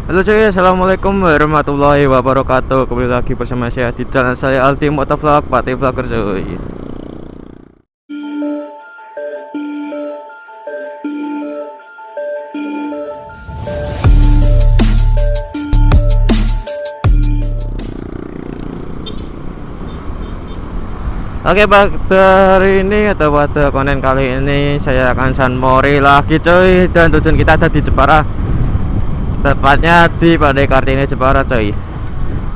Halo cuy, assalamualaikum warahmatullahi wabarakatuh. Kembali lagi bersama saya di channel saya Alti Motovlog, Pati Vlogger cuy. Oke, pada ini atau pada konten kali ini saya akan sunmori lagi cuy. Dan tujuan kita ada di Jepara, tepatnya di Pandai Kartini Jepara cuy.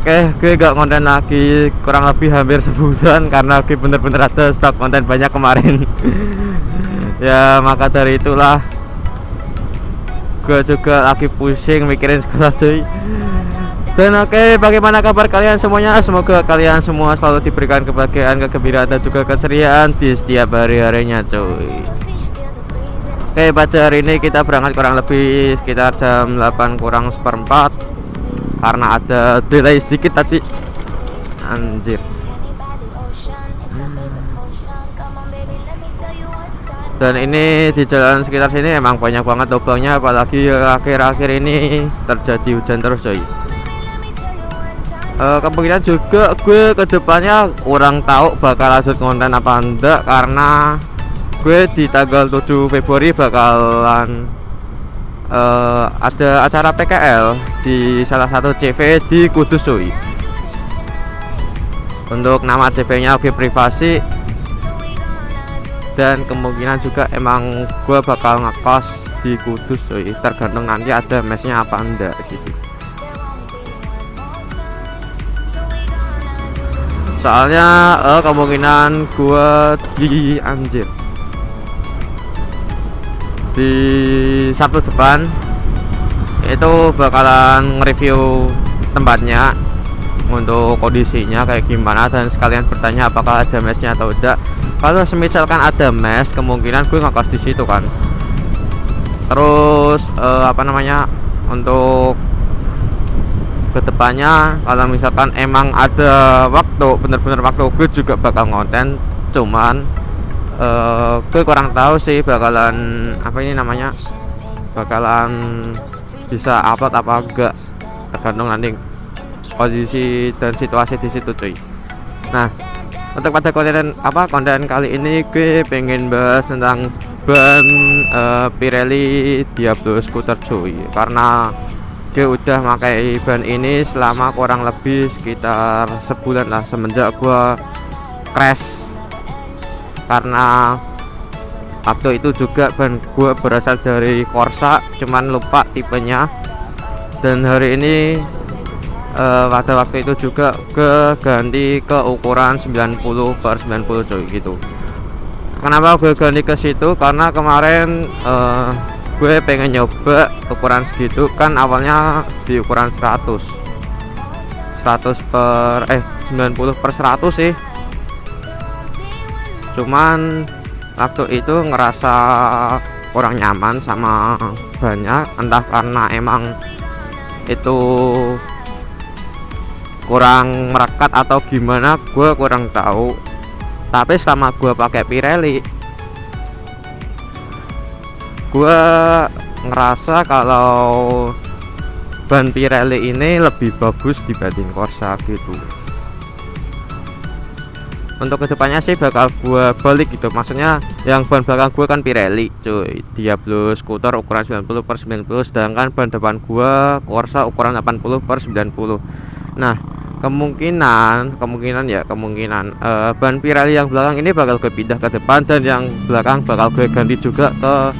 Oke, gue gak konten lagi kurang lebih hampir sebulan karena gue bener-bener ada stok konten banyak kemarin. Ya maka dari itulah gue juga lagi pusing mikirin sekolah cuy. Dan oke, bagaimana kabar kalian semuanya? Semoga kalian semua selalu diberikan kebahagiaan, kegembiraan dan juga keceriaan di setiap hari-harinya cuy. Oke, pada hari ini kita berangkat kurang lebih sekitar jam 8 kurang seperempat karena ada delay sedikit tadi. Anjir. Dan ini di jalan sekitar sini emang banyak banget lubangnya, apalagi akhir-akhir ini terjadi hujan terus coy. Kemungkinan juga gue kedepannya kurang tahu bakal lanjut konten apa enggak, karena gue di tanggal 7 Februari bakalan ada acara PKL di salah satu CV di Kudus cuy. Untuk nama CV nya gue privasi, dan kemungkinan juga emang gue bakal ngekos di Kudus cuy, tergantung nanti ada mesnya apa enggak gitu. Soalnya kemungkinan gue di Sabtu depan itu bakalan nge-review tempatnya untuk kondisinya kayak gimana, dan sekalian bertanya apakah ada mesnya atau tidak. Kalau misalkan ada mes, kemungkinan gue ngekos di situ kan. Terus untuk kedepannya kalau misalkan emang ada waktu, bener-bener waktu, gue juga bakal ngonten. Cuman gue kurang tahu sih bakalan bakalan bisa upload apa enggak, tergantung nanti kondisi dan situasi di situ cuy. Nah, untuk pada konten kali ini gue pengen bahas tentang ban Pirelli Diablo Scooter cuy, karena gue udah pakai ban ini selama kurang lebih sekitar sebulan lah, semenjak gue crash. Karena waktu itu juga ban gue berasal dari Corsa, cuman lupa tipenya. Dan hari ini pada waktu itu juga gue ganti ke ukuran 90/90 coy gitu. Kenapa gue ganti ke situ? Karena kemarin gue pengen nyoba ukuran segitu kan, awalnya di ukuran 90/100 sih. Cuman waktu itu ngerasa kurang nyaman sama bannya, entah karena emang itu kurang merekat atau gimana, gue kurang tahu. Tapi selama gue pakai Pirelli, gue ngerasa kalau ban Pirelli ini lebih bagus dibanding Corsa gitu. Untuk kedepannya sih bakal gue balik gitu, maksudnya yang ban belakang gue kan Pirelli cuy, Diablo Scooter ukuran 90/90, sedangkan ban depan gue Corsa ukuran 80/90. Nah, kemungkinan ban Pirelli yang belakang ini bakal gue pindah ke depan, dan yang belakang bakal gue ganti juga ke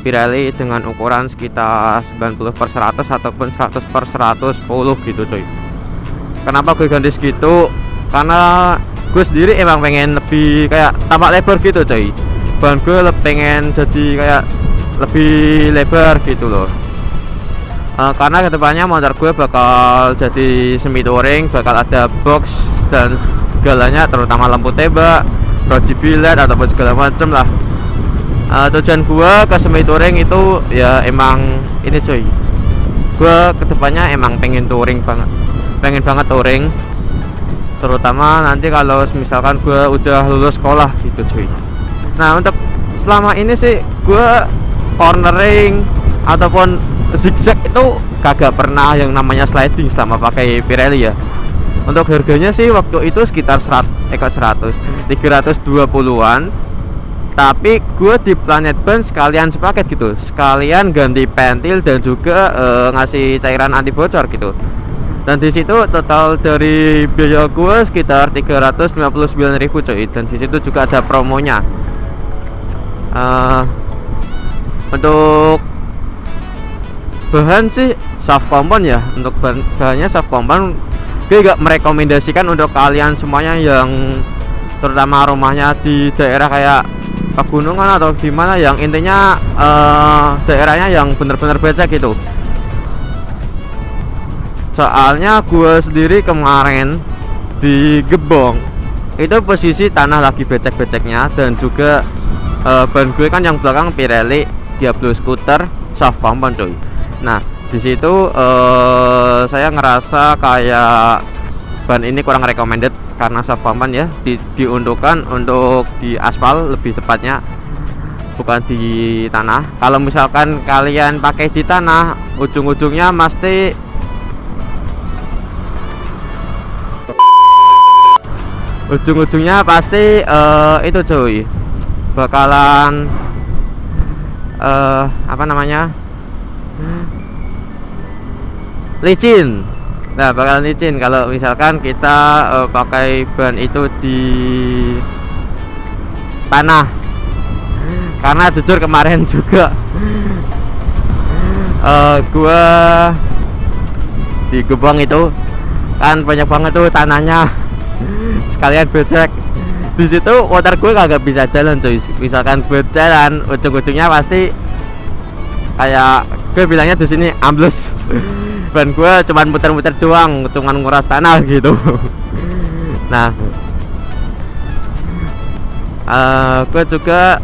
Pirelli dengan ukuran sekitar 90/100 ataupun 100/110 gitu coy. Kenapa gue ganti segitu? Karena gue sendiri emang pengen lebih kayak tampak lebar gitu coy. Ban gue pengen jadi kayak lebih lebar gitu loh. Karena kedepannya motor gue bakal jadi semi touring, bakal ada box dan segalanya, terutama lampu tembak, RGB LED ataupun segala macem lah. Tujuan gue ke semi touring itu ya emang ini coy, gue kedepannya emang pengen banget touring, terutama nanti kalau misalkan gue udah lulus sekolah gitu cuy. Nah, untuk selama ini sih gue cornering ataupun zigzag itu kagak pernah yang namanya sliding selama pakai Pirelli ya. Untuk harganya sih waktu itu sekitar 320-an. Tapi gue di Planet Ban sekalian sepaket gitu, sekalian ganti pentil dan juga ngasih cairan anti bocor gitu. Dan di situ total dari biaya gue sekitar 359.000 coy. Dan di situ juga ada promonya. Untuk bahan sih soft compound ya. Untuk bahannya soft compound, gue gak merekomendasikan untuk kalian semuanya yang terutama rumahnya di daerah kayak pegunungan atau gimana, yang intinya daerahnya yang bener-bener becek gitu. Soalnya gue sendiri kemarin di Gebong itu posisi tanah lagi becek-beceknya, dan juga ban gue kan yang belakang Pirelli Diablo Scooter soft compound coy. Nah di situ saya ngerasa kayak ban ini kurang recommended karena soft compound ya, diuntukkan untuk di aspal lebih tepatnya, bukan di tanah. Kalau misalkan kalian pakai di tanah, ujung-ujungnya pasti itu cuy, bakalan apa namanya, licin. Nah bakalan licin kalau misalkan kita pakai ban itu di tanah. Karena jujur kemarin juga gua di Gebang itu kan banyak banget tuh tanahnya, sekalian becek. Di situ motor gue kagak bisa jalan cuy. Misalkan gue jalan, ujung-ujungnya pasti kayak gue bilangnya di sini ambles. Ban gue cuman muter-muter doang, cuman nguras tanah gitu. Nah gue juga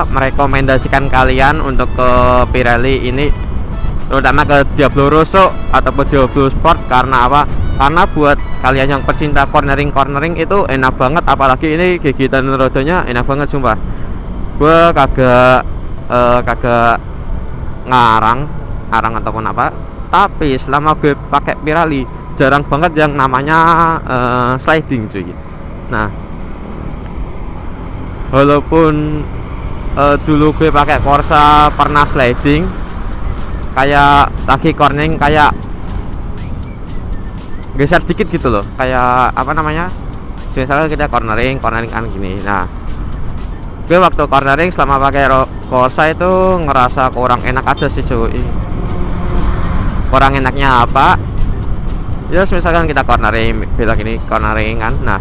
merekomendasikan kalian untuk ke Pirelli ini, terutama ke Diablo Rosso ataupun Diablo Sport. Karena apa? Karena buat kalian yang pecinta cornering itu enak banget, apalagi ini gigitan rodanya enak banget sumpah. Gue kagak ngarang ataupun apa, tapi selama gue pakai Pirelli jarang banget yang namanya sliding cuy. Nah walaupun dulu gue pakai Corsa pernah sliding, kayak lagi cornering kayak geser sedikit gitu loh, kayak apa namanya, misalnya kita cornering kan gini. Nah gue waktu cornering selama pakai Corsa itu ngerasa kurang enak aja sih cuy. Kurang enaknya apa ya, misalkan kita cornering belok ini cornering kan. Nah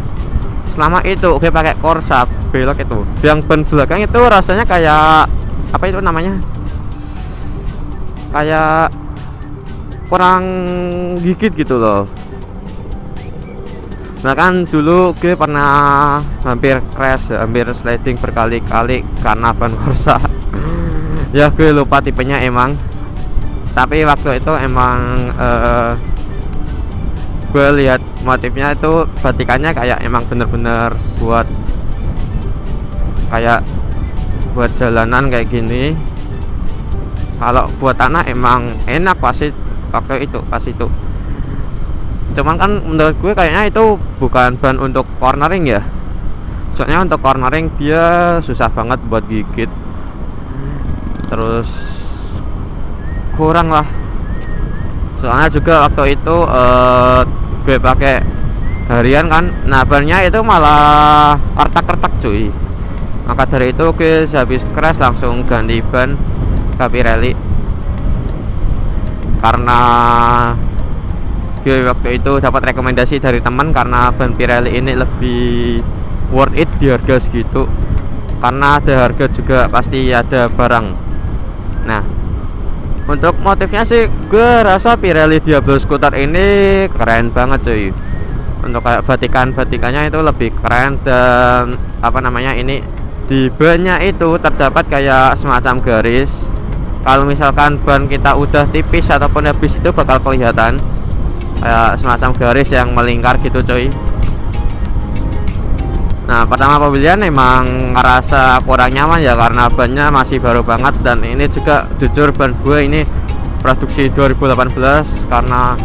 selama itu gue pakai Corsa belok itu, yang ban belakang itu rasanya kayak apa itu namanya, kayak kurang gigit gitu loh. Nah kan dulu gue pernah hampir crash, hampir sliding berkali-kali karena ban Corsa. Ya gue lupa tipenya emang, tapi waktu itu emang gue lihat motifnya itu batikannya kayak emang bener-bener buat jalanan kayak gini. Kalau buat tanah emang enak pasti pakai itu pas itu. Cuman kan menurut gue kayaknya itu bukan ban untuk cornering ya. Soalnya untuk cornering dia susah banget buat gigit, terus kurang lah. Soalnya juga waktu itu gue pakai harian kan, nah bannya itu malah retak-retak cuy. Maka dari itu gue habis crash langsung ganti ban ke Pirelli, karena gue waktu itu dapat rekomendasi dari teman karena ban Pirelli ini lebih worth it di harga segitu, karena ada harga juga pasti ada barang. Nah untuk motifnya sih gue rasa Pirelli Diablo Scooter ini keren banget cuy. Untuk kayak batikannya itu lebih keren, dan apa namanya ini di bannya itu terdapat kayak semacam garis. Kalau misalkan ban kita udah tipis ataupun habis itu bakal kelihatan kayak semacam garis yang melingkar gitu coy. Nah, pertama pembelian emang ngerasa kurang nyaman ya karena bannya masih baru banget, dan ini juga jujur ban gue ini produksi 2018 karena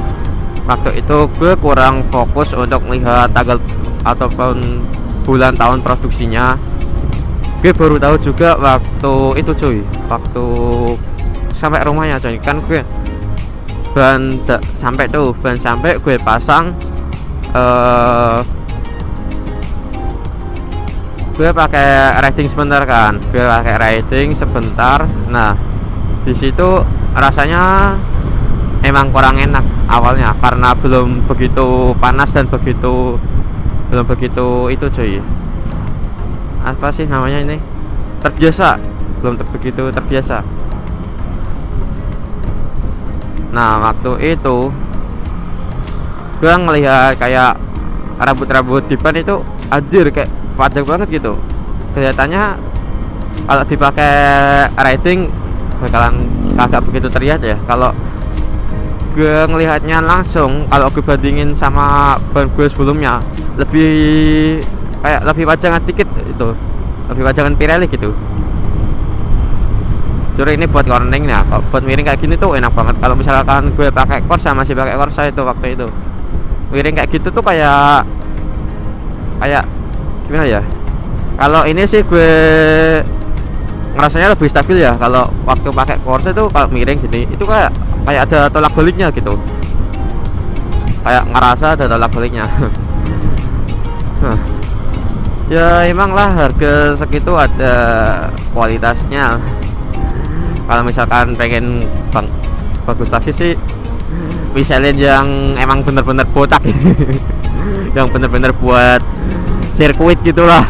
waktu itu gue kurang fokus untuk melihat tanggal ataupun bulan tahun produksinya. Gue baru tahu juga waktu itu cuy, waktu sampai rumahnya cuy, kan gue sampai gue pasang, gue pakai riding sebentar kan, nah di situ rasanya emang kurang enak awalnya karena belum begitu panas dan belum begitu itu cuy, apa sih namanya ini, begitu terbiasa. Nah waktu itu gue ngelihat kayak rambut di ban itu anjir kayak panjang banget gitu, kelihatannya kalau dipakai riding bakalan kagak begitu terlihat ya. Kalau gue ngelihatnya langsung, kalau gue bandingin sama ban gue sebelumnya, lebih pajangan dikit itu, lebih pajangan Pirelli gitu. Curi ini buat cornering ya, kalau buat miring kayak gini tuh enak banget. Kalau misalkan gue pakai Corsa, masih pakai Corsa itu waktu itu, miring kayak gitu tuh kayak gimana ya, kalau ini sih gue ngerasanya lebih stabil ya. Kalau waktu pakai Corsa itu kalau miring gini itu kayak ada tolak baliknya gitu, kayak ngerasa ada tolak baliknya. Ya emang lah harga segitu ada kualitasnya. Kalau misalkan pengen bagus lagi sih Michelin yang emang bener-bener botak yang bener-bener buat sirkuit gitulah.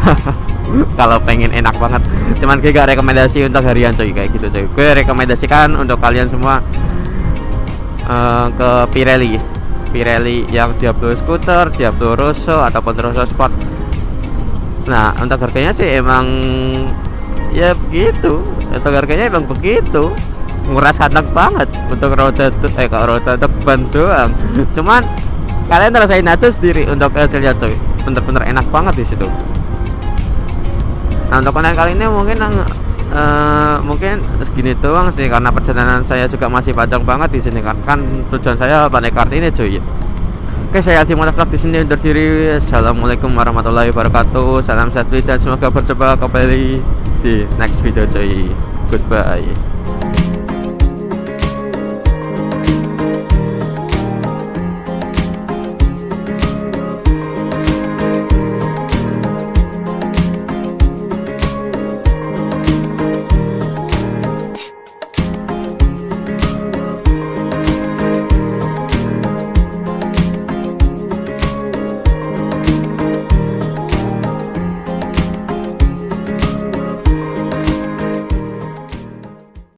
Kalau pengen enak banget, cuman gue gak rekomendasi untuk harian coy kayak gitu coy. Gue rekomendasikan untuk kalian semua ke Pirelli yang Diablo Scooter, Diablo Rosso ataupun Rosso Sport. Nah untuk harganya sih emang ya begitu, untuk harganya emang begitu, nguras kantong banget untuk roda untuk ban doang. Cuman kalian rasain aja sendiri untuk hasilnya coy, bener-bener enak banget di situ. Nah untuk konten kali ini mungkin segini doang sih, karena perjalanan saya juga masih panjang banget di sini kan tujuan saya naik kart ini cuy. Oke, saya Aldi Motovlog di sini undur diri. Assalamualaikum warahmatullahi wabarakatuh. Salam sehat dan semoga berjumpa kembali di next video cuy. Goodbye.